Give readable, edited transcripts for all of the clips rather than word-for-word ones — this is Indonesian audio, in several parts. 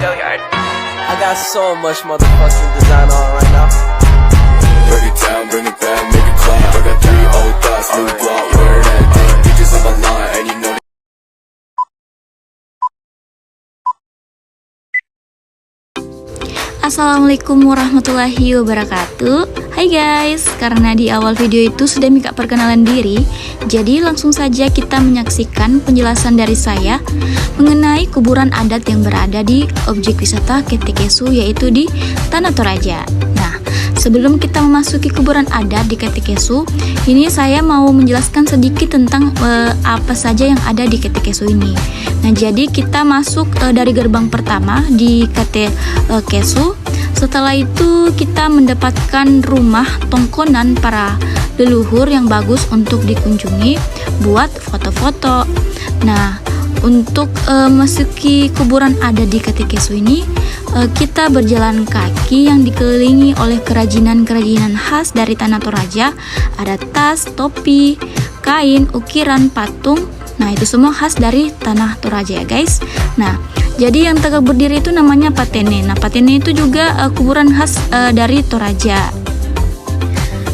I got so much motherfucking design on right now. Break it down, bring it back, make it clap. I got 3 old thoughts, new block, where that day. Bitches on my line, and you know. Assalamualaikum warahmatullahi wabarakatuh. Hai guys, karena di awal video itu sudah minta perkenalan diri, jadi langsung saja kita menyaksikan penjelasan dari saya mengenai kuburan adat yang berada di objek wisata Ketekesu, yaitu di Tanah Toraja. Nah, sebelum kita memasuki kuburan adat di Ketekesu, ini saya mau menjelaskan sedikit tentang apa saja yang ada di Ketekesu ini. Nah, jadi kita masuk dari gerbang pertama di Ketekesu. Setelah itu kita mendapatkan rumah tongkonan para leluhur yang bagus untuk dikunjungi buat foto-foto. Nah, untuk memasuki kuburan adat di Ketekesu ini, kita berjalan kaki yang dikelilingi oleh kerajinan-kerajinan khas dari Tanah Toraja. Ada tas, topi, kain, ukiran, patung. Nah, itu semua khas dari Tanah Toraja ya guys. Nah, jadi yang tegak berdiri itu namanya Patene. Nah, Patene itu juga kuburan khas dari Toraja.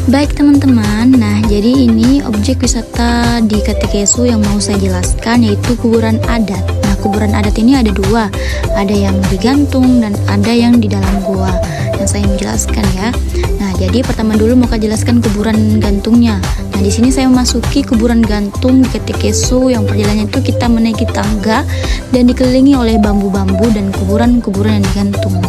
Baik teman-teman, nah jadi ini objek wisata di Ketekesu yang mau saya jelaskan, yaitu kuburan adat. Nah, kuburan adat ini ada dua, ada yang digantung dan ada yang di dalam gua. Yang saya menjelaskan ya. Nah, jadi pertama dulu mau saya jelaskan kuburan gantungnya. Nah, di sini saya memasuki kuburan gantung di Ketekesu yang perjalanannya itu kita menaiki tangga dan dikelilingi oleh bambu-bambu dan kuburan-kuburan yang digantung.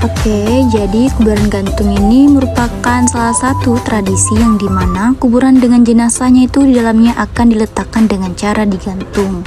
Oke, jadi kuburan gantung ini merupakan salah satu tradisi yang dimana kuburan dengan jenazahnya itu di dalamnya akan diletakkan dengan cara digantung.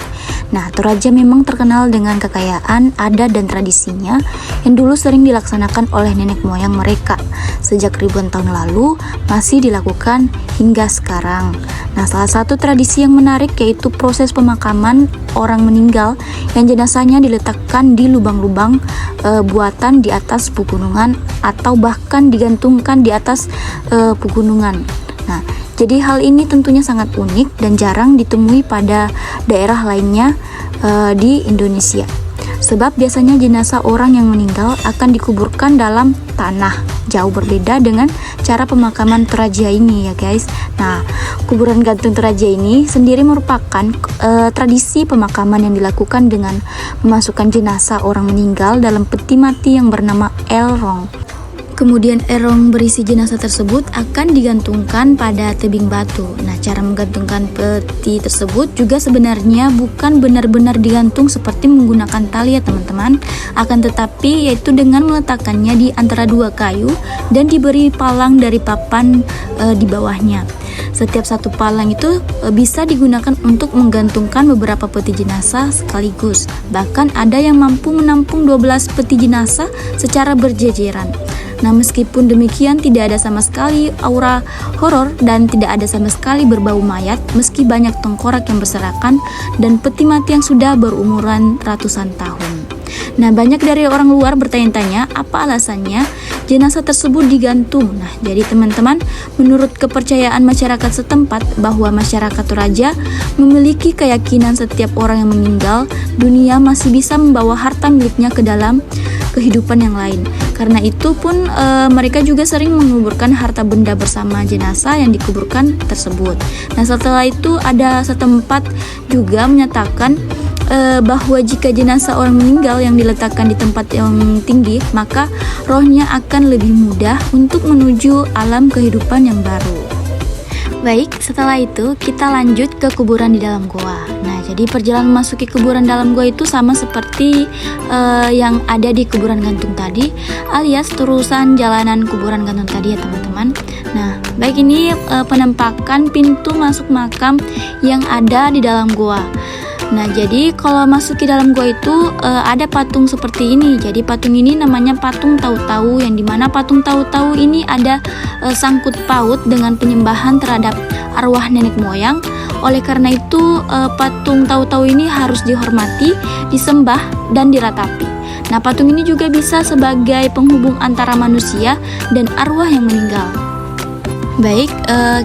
Nah, Toraja memang terkenal dengan kekayaan adat dan tradisinya yang dulu sering dilaksanakan oleh nenek moyang mereka. Sejak ribuan tahun lalu masih dilakukan hingga sekarang. Nah, salah satu tradisi yang menarik yaitu proses pemakaman orang meninggal yang jenazahnya diletakkan di lubang-lubang buatan di atas pegunungan atau bahkan digantungkan di atas pegunungan. Nah, jadi hal ini tentunya sangat unik dan jarang ditemui pada daerah lainnya di Indonesia. Sebab biasanya jenazah orang yang meninggal akan dikuburkan dalam tanah, jauh berbeda dengan cara pemakaman Toraja ini ya guys. Nah, kuburan gantung Toraja ini sendiri merupakan tradisi pemakaman yang dilakukan dengan memasukkan jenazah orang meninggal dalam peti mati yang bernama elrong. Kemudian erong berisi jenazah tersebut akan digantungkan pada tebing batu. Nah, cara menggantungkan peti tersebut juga sebenarnya bukan benar-benar digantung seperti menggunakan tali ya teman-teman, akan tetapi yaitu dengan meletakkannya di antara dua kayu dan diberi palang dari papan di bawahnya. Setiap satu palang itu bisa digunakan untuk menggantungkan beberapa peti jenazah sekaligus. Bahkan ada yang mampu menampung 12 peti jenazah secara berjejeran. Nah, meskipun demikian tidak ada sama sekali aura horor dan tidak ada sama sekali berbau mayat meski banyak tengkorak yang berserakan dan peti mati yang sudah berumuran ratusan tahun. Nah, banyak dari orang luar bertanya-tanya apa alasannya jenazah tersebut digantung. Nah, jadi teman-teman, menurut kepercayaan masyarakat setempat bahwa masyarakat Toraja memiliki keyakinan setiap orang yang meninggal dunia masih bisa membawa harta miliknya ke dalam kehidupan yang lain. Karena itu pun mereka juga sering menguburkan harta benda bersama jenazah yang dikuburkan tersebut. Nah, setelah itu ada setempat juga menyatakan bahwa jika jenazah orang meninggal yang diletakkan di tempat yang tinggi, maka rohnya akan lebih mudah untuk menuju alam kehidupan yang baru. Baik, setelah itu kita lanjut ke kuburan di dalam goa. Nah, jadi perjalanan memasuki kuburan dalam goa itu sama seperti yang ada di kuburan gantung tadi, alias terusan jalanan kuburan gantung tadi ya teman-teman. Nah, baik ini penampakan pintu masuk makam yang ada di dalam goa. Nah, jadi kalau masuk ke dalam gua itu ada patung seperti ini. Jadi patung ini namanya patung tahu-tahu, yang dimana patung tahu-tahu ini ada sangkut paut dengan penyembahan terhadap arwah nenek moyang. Oleh karena itu patung tahu-tahu ini harus dihormati, disembah dan diratapi. Nah, patung ini juga bisa sebagai penghubung antara manusia dan arwah yang meninggal. Baik,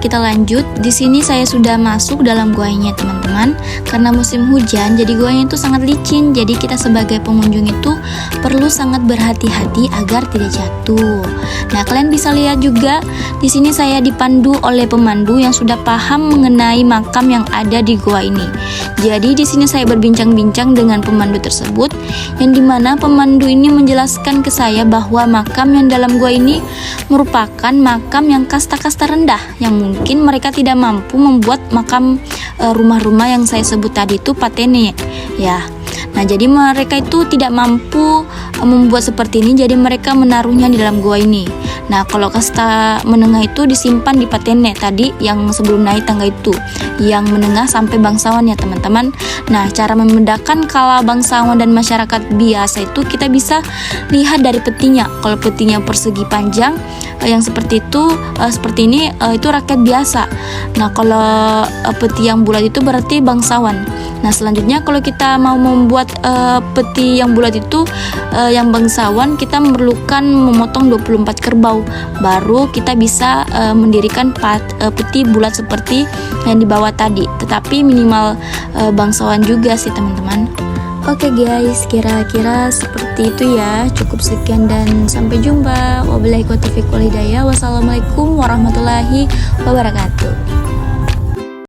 kita lanjut. Di sini saya sudah masuk dalam guanya teman-teman. Karena musim hujan, jadi guanya itu sangat licin. Jadi kita sebagai pengunjung itu perlu sangat berhati-hati agar tidak jatuh. Nah, kalian bisa lihat juga di sini saya dipandu oleh pemandu yang sudah paham mengenai makam yang ada di gua ini. Jadi di sini saya berbincang-bincang dengan pemandu tersebut, yang dimana pemandu ini menjelaskan ke saya bahwa makam yang dalam gua ini merupakan makam yang kasta-kasta rendah, yang mungkin mereka tidak mampu membuat makam rumah-rumah yang saya sebut tadi itu patene ya. Nah, jadi mereka itu tidak mampu membuat seperti ini, jadi mereka menaruhnya di dalam gua ini. Nah, kalau kasta menengah itu disimpan di patene tadi yang sebelum naik tangga itu, yang menengah sampai bangsawan ya teman-teman. Nah, cara membedakan kala bangsawan dan masyarakat biasa itu kita bisa lihat dari petinya. Kalau petinya persegi panjang yang seperti itu, seperti ini, itu rakyat biasa. Nah, kalau peti yang bulat itu berarti bangsawan. Nah, selanjutnya kalau kita mau membuat peti yang bulat itu yang bangsawan, kita memerlukan memotong 24 kerbau, baru kita bisa mendirikan peti bulat seperti yang di bawah tadi. Tetapi minimal bangsawan juga sih teman-teman. Oke guys, kira-kira seperti itu ya. Cukup sekian dan sampai jumpa. Wabillahi taufiq wal hidayah. Wassalamualaikum warahmatullahi wabarakatuh.